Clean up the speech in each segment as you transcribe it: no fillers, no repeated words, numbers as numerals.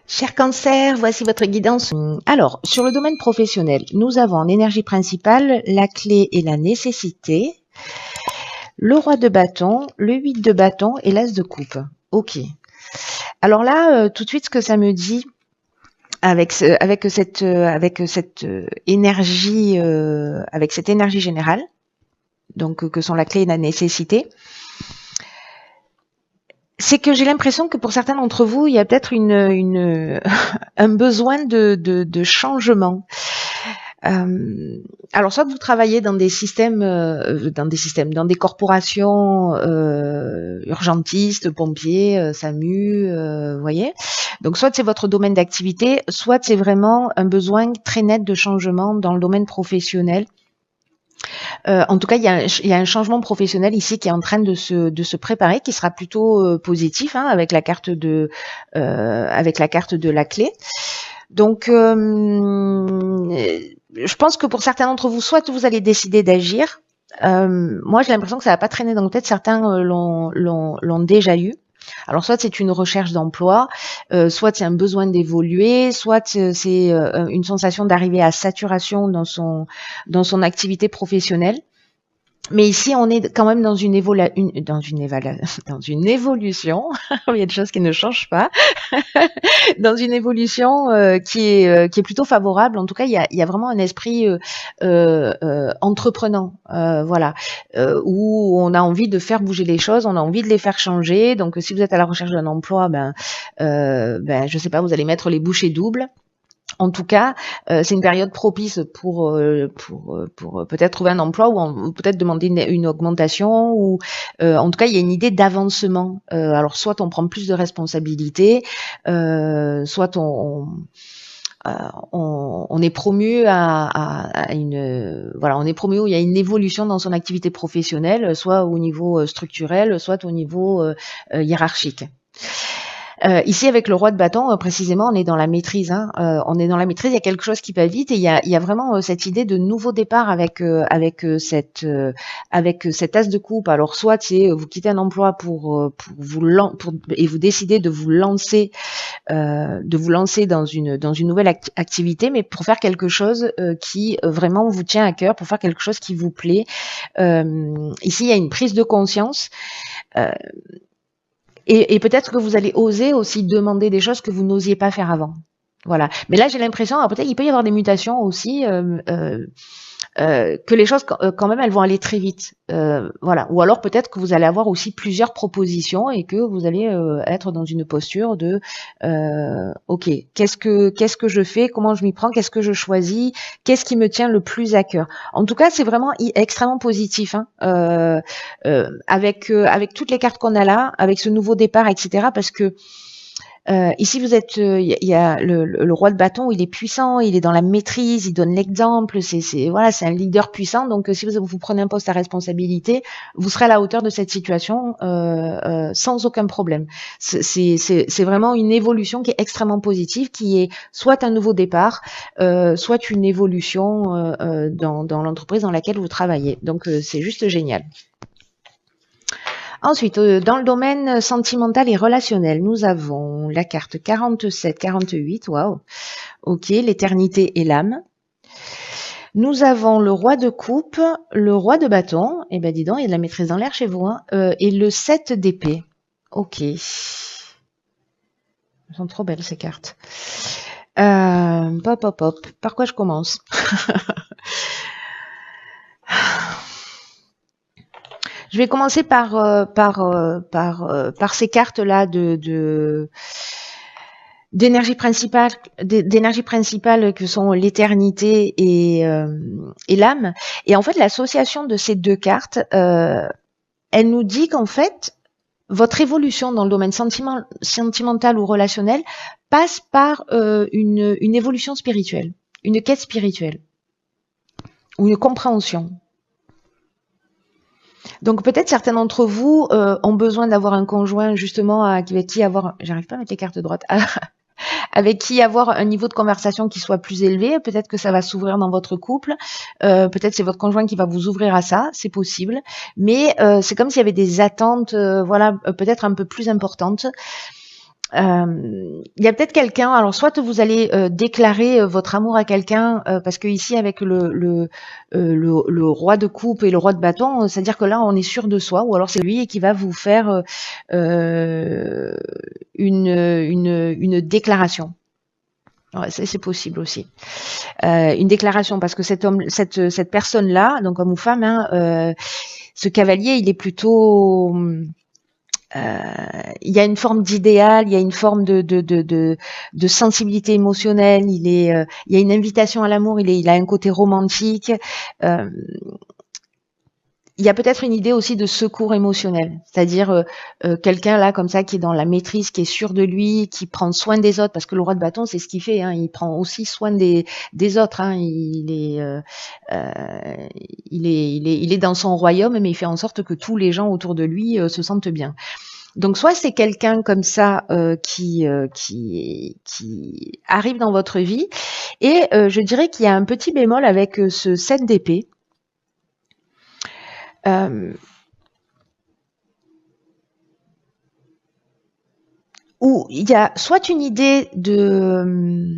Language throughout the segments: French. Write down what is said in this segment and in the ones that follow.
Cher Cancer, voici votre guidance. Alors, sur le domaine professionnel, nous avons en énergie principale la clé et la nécessité, le roi de bâton, le 8 de bâton et l'as de coupe. Ok. Alors là, tout de suite, ce que ça me dit avec cette énergie, avec cette énergie générale, donc que sont la clé et la nécessité, c'est que j'ai l'impression que pour certains d'entre vous, il y a peut-être un besoin de changement. Alors soit vous travaillez dans des dans des corporations urgentistes, pompiers, SAMU, vous voyez. Donc soit c'est votre domaine d'activité, soit c'est vraiment un besoin très net de changement dans le domaine professionnel. En tout cas, il y a un changement professionnel ici qui est en train de se préparer, qui sera plutôt positif, hein, avec la carte de la clé. Donc, je pense que pour certains d'entre vous, soit vous allez décider d'agir. Moi, j'ai l'impression que ça va pas traîner dans la tête. Certains l'ont déjà eu. Alors, soit c'est une recherche d'emploi, soit c'est un besoin d'évoluer, soit c'est une sensation d'arriver à saturation dans son activité professionnelle. Mais ici, on est quand même dans une évolution. Il y a des choses qui ne changent pas. Dans une évolution qui est plutôt favorable. En tout cas, il y a vraiment un esprit entreprenant, voilà, où on a envie de faire bouger les choses, on a envie de les faire changer. Donc, si vous êtes à la recherche d'un emploi, je sais pas, vous allez mettre les bouchées doubles. En tout cas, c'est une période propice pour peut-être trouver un emploi ou peut-être demander une augmentation ou en tout cas, il y a une idée d'avancement. Alors, soit on prend plus de responsabilités, soit on est promu à une on est promu où il y a une évolution dans son activité professionnelle, soit au niveau structurel, soit au niveau hiérarchique. Ici, avec le roi de bâton, précisément, on est dans la maîtrise. Hein. On est dans la maîtrise. Il y a quelque chose qui va vite et il y a vraiment cette idée de nouveau départ avec cet as de coupe. Alors, soit c'est vous quittez un emploi et vous décidez de vous lancer dans une nouvelle activité, mais pour faire quelque chose qui vraiment vous tient à cœur, pour faire quelque chose qui vous plaît. Ici, il y a une prise de conscience. Et peut-être que vous allez oser aussi demander des choses que vous n'osiez pas faire avant. Voilà. Mais là, j'ai l'impression, peut-être qu'il peut y avoir des mutations aussi, que les choses, quand même, elles vont aller très vite. Voilà. Ou alors peut-être que vous allez avoir aussi plusieurs propositions et que vous allez être dans une posture de ok, qu'est-ce que je fais, comment je m'y prends, qu'est-ce que je choisis, qu'est-ce qui me tient le plus à cœur. En tout cas, c'est vraiment extrêmement positif, hein, avec toutes les cartes qu'on a là, avec ce nouveau départ, etc. Parce que ici, vous êtes, il y a le roi de bâton, il est puissant, il est dans la maîtrise, il donne l'exemple, c'est un leader puissant. Donc, si vous prenez un poste à responsabilité, vous serez à la hauteur de cette situation sans aucun problème. C'est vraiment une évolution qui est extrêmement positive, qui est soit un nouveau départ, soit une évolution dans l'entreprise dans laquelle vous travaillez. Donc, c'est juste génial. Ensuite, dans le domaine sentimental et relationnel, nous avons la carte 47-48, waouh, ok, l'éternité et l'âme. Nous avons le roi de coupe, le roi de bâton, et dis donc, il y a de la maîtrise dans l'air chez vous, hein, et le 7 d'épée. Ok. Elles sont trop belles ces cartes. Hop. Par quoi je commence? Je vais commencer par ces cartes-là d'énergie principale que sont l'éternité et l'âme. Et en fait, l'association de ces deux cartes, elle nous dit qu'en fait, votre évolution dans le domaine sentimental ou relationnel passe par une évolution spirituelle, une quête spirituelle ou une compréhension. Donc peut-être certains d'entre vous ont besoin d'avoir un conjoint justement avec qui avoir, j'arrive pas à mettre les cartes de droite, avec qui avoir un niveau de conversation qui soit plus élevé. Peut-être que ça va s'ouvrir dans votre couple. Peut-être c'est votre conjoint qui va vous ouvrir à ça, c'est possible. Mais c'est comme s'il y avait des attentes, peut-être un peu plus importantes. Il y a peut-être quelqu'un, alors soit vous allez déclarer votre amour à quelqu'un, parce que ici avec le roi de coupe et le roi de bâton, c'est-à-dire que là on est sûr de soi, ou alors c'est lui qui va vous faire une déclaration. Ouais, c'est possible aussi. Une déclaration, parce que cette personne-là, donc homme ou femme, hein, ce cavalier, il est plutôt il y a une forme d'idéal, il y a une forme de sensibilité émotionnelle, il y a une invitation à l'amour, il a un côté romantique. Euh, il y a peut-être une idée aussi de secours émotionnel, c'est-à-dire quelqu'un là comme ça qui est dans la maîtrise, qui est sûr de lui, qui prend soin des autres, parce que le roi de bâton c'est ce qu'il fait, hein, il prend aussi soin des autres, hein, il est dans son royaume, mais il fait en sorte que tous les gens autour de lui se sentent bien. Donc soit c'est quelqu'un comme ça qui arrive dans votre vie, et je dirais qu'il y a un petit bémol avec ce 7 d'épée. Où il y a soit une idée de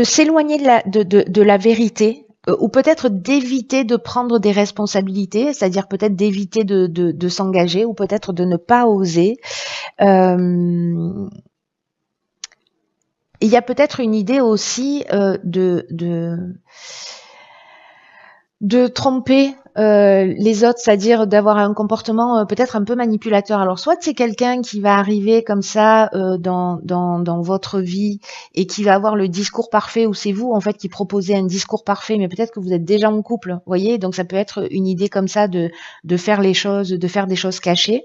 s'éloigner de la vérité, ou peut-être d'éviter de prendre des responsabilités, c'est-à-dire peut-être d'éviter de s'engager, ou peut-être de ne pas oser. Il y a peut-être une idée aussi de tromper les autres, c'est-à-dire d'avoir un comportement peut-être un peu manipulateur. Alors soit c'est quelqu'un qui va arriver comme ça dans votre vie et qui va avoir le discours parfait, ou c'est vous en fait qui proposez un discours parfait, mais peut-être que vous êtes déjà en couple, vous voyez, donc ça peut être une idée comme ça de faire les choses, de faire des choses cachées.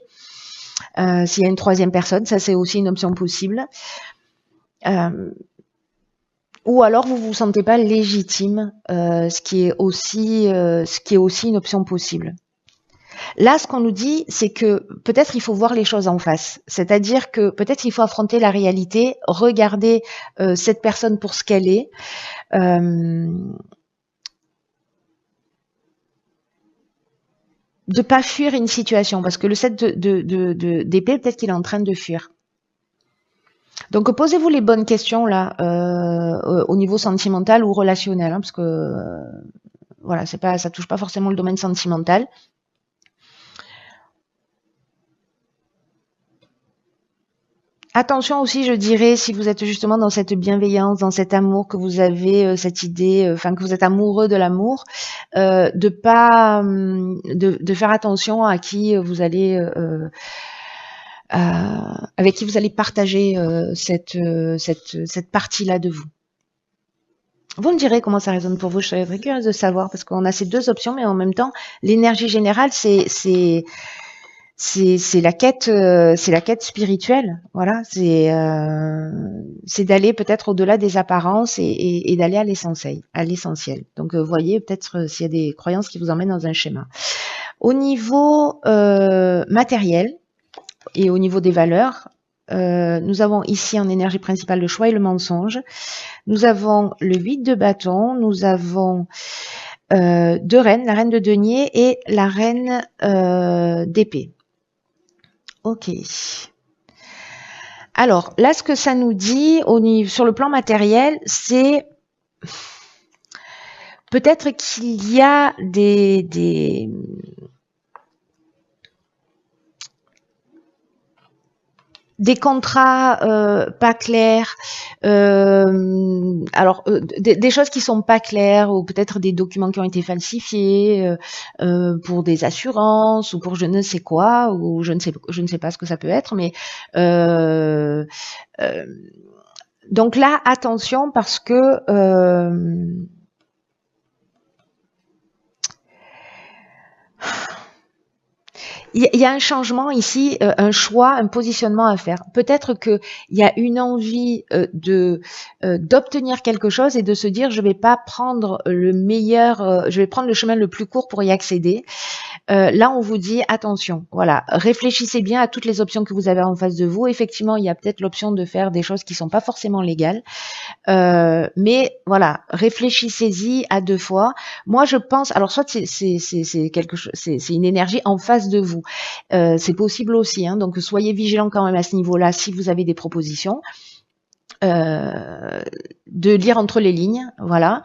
S'il y a une troisième personne, ça c'est aussi une option possible. Ou alors vous vous sentez pas légitime, ce qui est aussi une option possible. Là, ce qu'on nous dit, c'est que peut-être il faut voir les choses en face. C'est-à-dire que peut-être il faut affronter la réalité, regarder cette personne pour ce qu'elle est. De pas fuir une situation, parce que le 7 d'épée, peut-être qu'il est en train de fuir. Donc posez-vous les bonnes questions là, au niveau sentimental ou relationnel, hein, parce que voilà, ça touche pas forcément le domaine sentimental. Attention aussi, je dirais, si vous êtes justement dans cette bienveillance, dans cet amour, que vous avez cette idée, enfin que vous êtes amoureux de l'amour, de pas, de faire attention à qui vous allez, avec qui vous allez partager cette partie-là de vous. Vous me direz comment ça résonne pour vous. Je serais très curieuse de savoir, parce qu'on a ces deux options, mais en même temps, l'énergie générale, c'est la quête spirituelle. Voilà, c'est d'aller peut-être au-delà des apparences et d'aller à l'essentiel. Donc, vous voyez peut-être s'il y a des croyances qui vous emmènent dans un schéma. Au niveau matériel et au niveau des valeurs, nous avons ici en énergie principale le choix et le mensonge. Nous avons le 8 de bâton, nous avons deux reines, la reine de denier et la reine d'épée. Ok. Alors, là, ce que ça nous dit sur le plan matériel, c'est peut-être qu'il y a des contrats pas clairs, alors des choses qui sont pas claires, ou peut-être des documents qui ont été falsifiés pour des assurances, ou pour je ne sais quoi, ou je ne sais pas ce que ça peut être, mais donc là attention, parce que il y a un changement ici, un choix, un positionnement à faire. Peut-être qu'il y a une envie d'obtenir quelque chose et de se dire je vais pas prendre le meilleur, je vais prendre le chemin le plus court pour y accéder. là, on vous dit attention, voilà, réfléchissez bien à toutes les options que vous avez en face de vous. Effectivement, il y a peut-être l'option de faire des choses qui sont pas forcément légales, mais voilà, réfléchissez-y à 2 fois. Moi, je pense, alors soit c'est quelque chose, c'est une énergie en face de vous, c'est possible aussi, hein, donc soyez vigilants quand même à ce niveau-là si vous avez des propositions, de lire entre les lignes, voilà.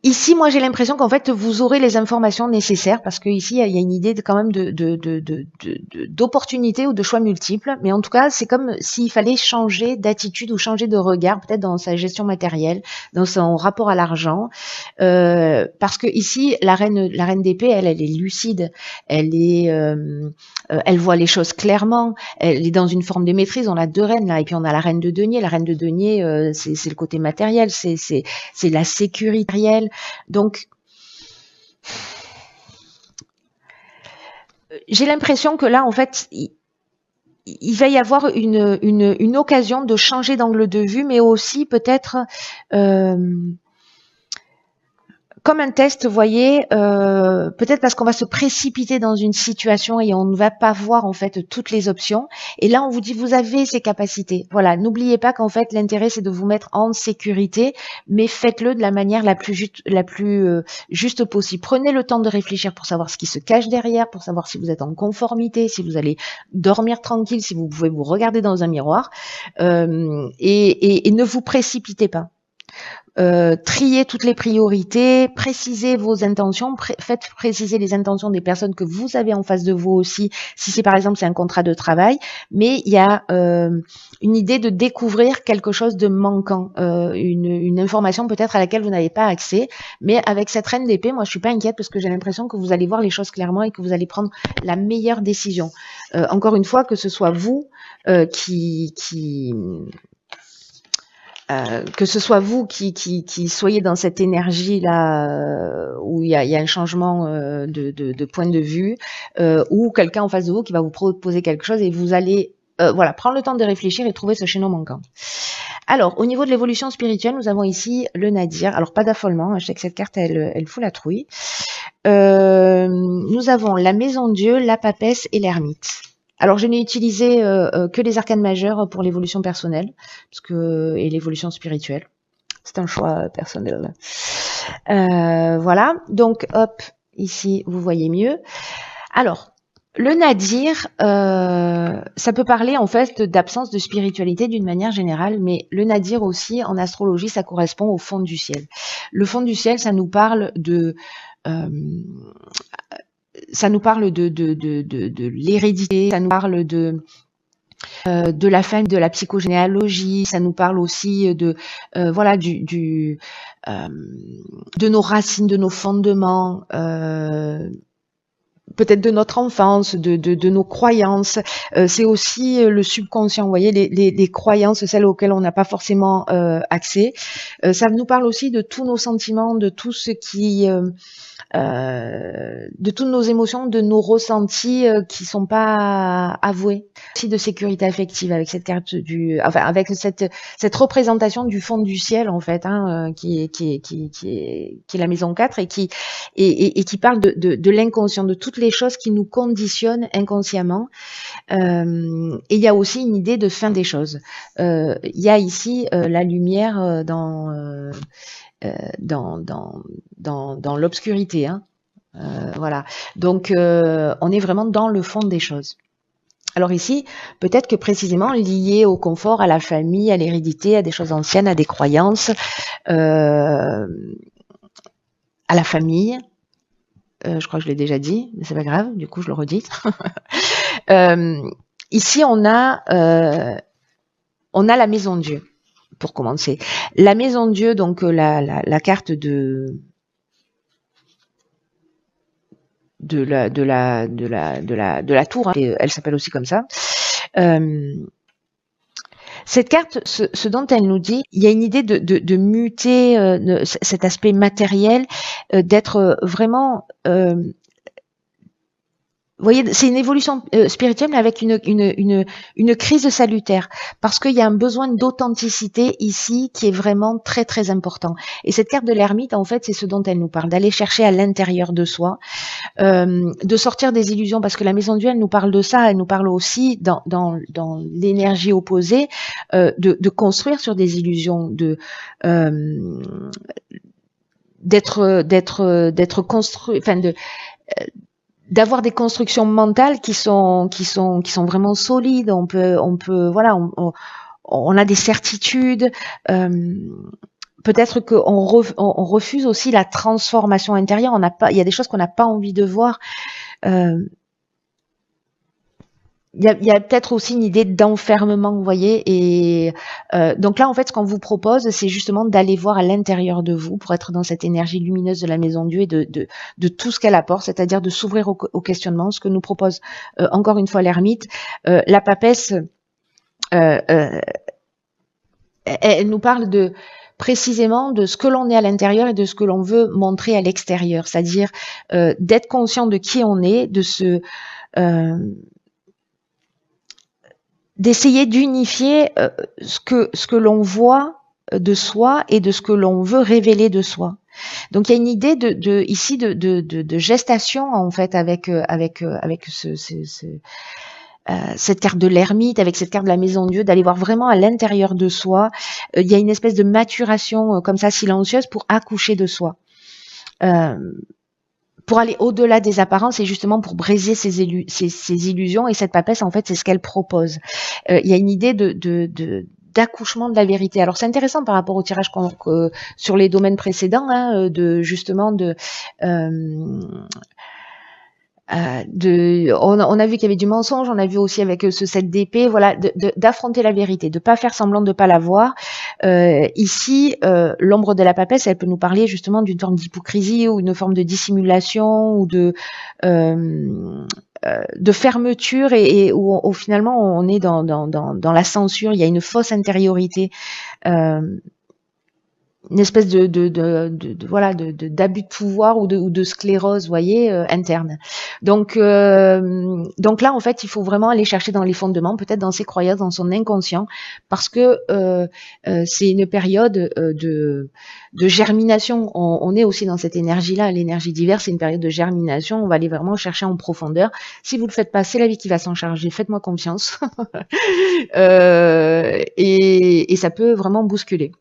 Ici, moi, j'ai l'impression qu'en fait, vous aurez les informations nécessaires parce que ici, il y a une idée quand même d'opportunité ou de choix multiples. Mais en tout cas, c'est comme s'il fallait changer d'attitude ou changer de regard, peut-être dans sa gestion matérielle, dans son rapport à l'argent, parce que ici, la reine d'épée, elle est lucide, elle voit les choses clairement, elle est dans une forme de maîtrise. On a 2 reines là, et puis on a la reine de denier. La reine de denier, c'est le côté matériel, c'est la sécurité réelle. Donc, j'ai l'impression que là, en fait, il va y avoir une occasion de changer d'angle de vue, mais aussi peut-être comme un test, vous voyez, peut-être parce qu'on va se précipiter dans une situation et on ne va pas voir en fait toutes les options. Et là, on vous dit, vous avez ces capacités. Voilà, n'oubliez pas qu'en fait, l'intérêt, c'est de vous mettre en sécurité, mais faites-le de la manière la plus juste possible. Prenez le temps de réfléchir pour savoir ce qui se cache derrière, pour savoir si vous êtes en conformité, si vous allez dormir tranquille, si vous pouvez vous regarder dans un miroir, et ne vous précipitez pas. Triez toutes les priorités, précisez vos intentions, faites préciser les intentions des personnes que vous avez en face de vous aussi, si c'est par exemple c'est un contrat de travail, mais il y a une idée de découvrir quelque chose de manquant, une information peut-être à laquelle vous n'avez pas accès, mais avec cette reine d'épée, moi je suis pas inquiète parce que j'ai l'impression que vous allez voir les choses clairement et que vous allez prendre la meilleure décision. Encore une fois, que ce soit vous que ce soit vous qui soyez dans cette énergie-là où il y a un changement de point de vue, ou quelqu'un en face de vous qui va vous proposer quelque chose et vous allez voilà, prendre le temps de réfléchir et trouver ce chaînon manquant. Alors, au niveau de l'évolution spirituelle, nous avons ici le Nadir. Alors, pas d'affolement, je sais que cette carte, elle fout la trouille. Nous avons la Maison Dieu, la Papesse et l'Ermite. Alors, je n'ai utilisé que les arcanes majeures pour l'évolution personnelle et l'évolution spirituelle. C'est un choix personnel. Voilà. Donc, hop, ici, vous voyez mieux. Alors, le Nadir, ça peut parler en fait d'absence de spiritualité d'une manière générale, mais le Nadir aussi, en astrologie, ça correspond au fond du ciel. Le fond du ciel, ça nous parle de l'hérédité, ça nous parle de la famille, de la psychogénéalogie, ça nous parle aussi de voilà de nos racines, de nos fondements, peut-être de notre enfance, de nos croyances. C'est aussi le subconscient, vous voyez, les croyances, celles auxquelles on n'a pas forcément accès. Ça nous parle aussi de tous nos sentiments, de tout ce qui de toutes nos émotions, de nos ressentis qui sont pas avoués. Aussi de sécurité affective avec cette carte avec cette représentation du fond du ciel en fait, hein, qui est la maison 4 et qui parle de l'inconscient, de toutes les choses qui nous conditionnent inconsciemment. Et il y a aussi une idée de fin des choses. Il y a ici la lumière dans l'obscurité, hein. Voilà. Donc, on est vraiment dans le fond des choses. Alors ici, peut-être que précisément lié au confort, à la famille, à l'hérédité, à des choses anciennes, à des croyances, à la famille. Je crois que je l'ai déjà dit, mais c'est pas grave, du coup je le redis. Ici, on a la maison Dieu. Pour commencer, la maison Dieu, donc la carte de la tour, hein, elle s'appelle aussi comme ça. Cette carte, ce dont elle nous dit, il y a une idée de muter cet aspect matériel, d'être vraiment vous voyez, c'est une évolution spirituelle, mais avec une crise salutaire, parce qu'il y a un besoin d'authenticité ici qui est vraiment très très important. Et cette carte de l'ermite, en fait, c'est ce dont elle nous parle, d'aller chercher à l'intérieur de soi, de sortir des illusions, parce que la maison Dieu, elle nous parle de ça, elle nous parle aussi dans l'énergie opposée, de construire sur des illusions, d'être construit, enfin d'avoir des constructions mentales qui sont vraiment solides. On peut voilà, on a des certitudes. Peut-être qu'on on refuse aussi la transformation intérieure. Il y a des choses qu'on n'a pas envie de voir. Il y a peut-être aussi une idée d'enfermement, vous voyez, et donc là, en fait, ce qu'on vous propose, c'est justement d'aller voir à l'intérieur de vous pour être dans cette énergie lumineuse de la Maison Dieu et de tout ce qu'elle apporte, c'est-à-dire de s'ouvrir au questionnement, ce que nous propose encore une fois l'ermite. La papesse, elle nous parle précisément de ce que l'on est à l'intérieur et de ce que l'on veut montrer à l'extérieur, c'est-à-dire d'être conscient de qui on est, d'essayer d'unifier ce que l'on voit de soi et de ce que l'on veut révéler de soi. Donc il y a une idée ici de gestation en fait avec cette carte de l'ermite, avec cette carte de la Maison Dieu, d'aller voir vraiment à l'intérieur de soi. Il y a une espèce de maturation comme ça silencieuse pour accoucher de soi. Pour aller au-delà des apparences et justement pour briser ces illusions. Et cette papesse, en fait, c'est ce qu'elle propose. Il y a une idée d'accouchement de la vérité. Alors c'est intéressant par rapport au tirage sur les domaines précédents, hein, on a vu qu'il y avait du mensonge, on a vu aussi avec ce 7 d'épée, voilà, d'affronter la vérité, de pas faire semblant de pas la voir. Ici, l'ombre de la papesse, elle peut nous parler justement d'une forme d'hypocrisie ou une forme de dissimulation ou de fermeture et où finalement on est dans la censure. Il y a une fausse intériorité. Une espèce d'abus de pouvoir ou de sclérose, vous voyez, interne. Donc là, en fait, il faut vraiment aller chercher dans les fondements, peut-être dans ses croyances, dans son inconscient, parce que c'est une période de germination. On est aussi dans cette énergie-là, l'énergie diverse, c'est une période de germination. On va aller vraiment chercher en profondeur. Si vous le faites pas, c'est la vie qui va s'en charger. Faites-moi confiance. Et ça peut vraiment bousculer.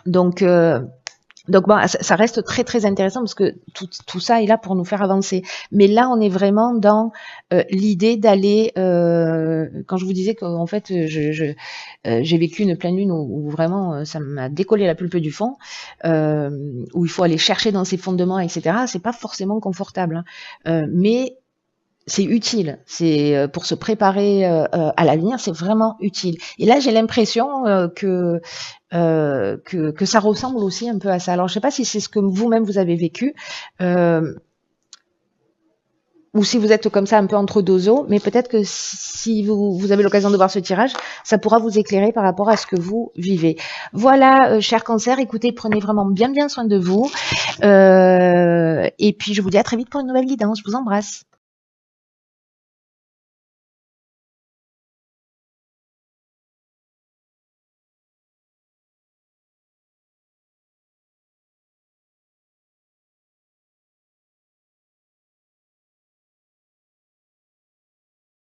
Donc bon, ça reste très très intéressant parce que tout ça est là pour nous faire avancer. Mais là, on est vraiment dans l'idée d'aller. Quand je vous disais qu'en fait, j'ai vécu une pleine lune où vraiment ça m'a décollé la pulpe du fond, où il faut aller chercher dans ses fondements, etc. C'est pas forcément confortable, hein. Mais c'est utile, c'est pour se préparer à l'avenir, c'est vraiment utile. Et là, j'ai l'impression que ça ressemble aussi un peu à ça. Alors, je sais pas si c'est ce que vous-même vous avez vécu, ou si vous êtes comme ça un peu entre deux eaux, mais peut-être que si vous avez l'occasion de voir ce tirage, ça pourra vous éclairer par rapport à ce que vous vivez. Voilà, cher Cancer, écoutez, prenez vraiment bien soin de vous. Et puis, je vous dis à très vite pour une nouvelle guidance. Je vous embrasse.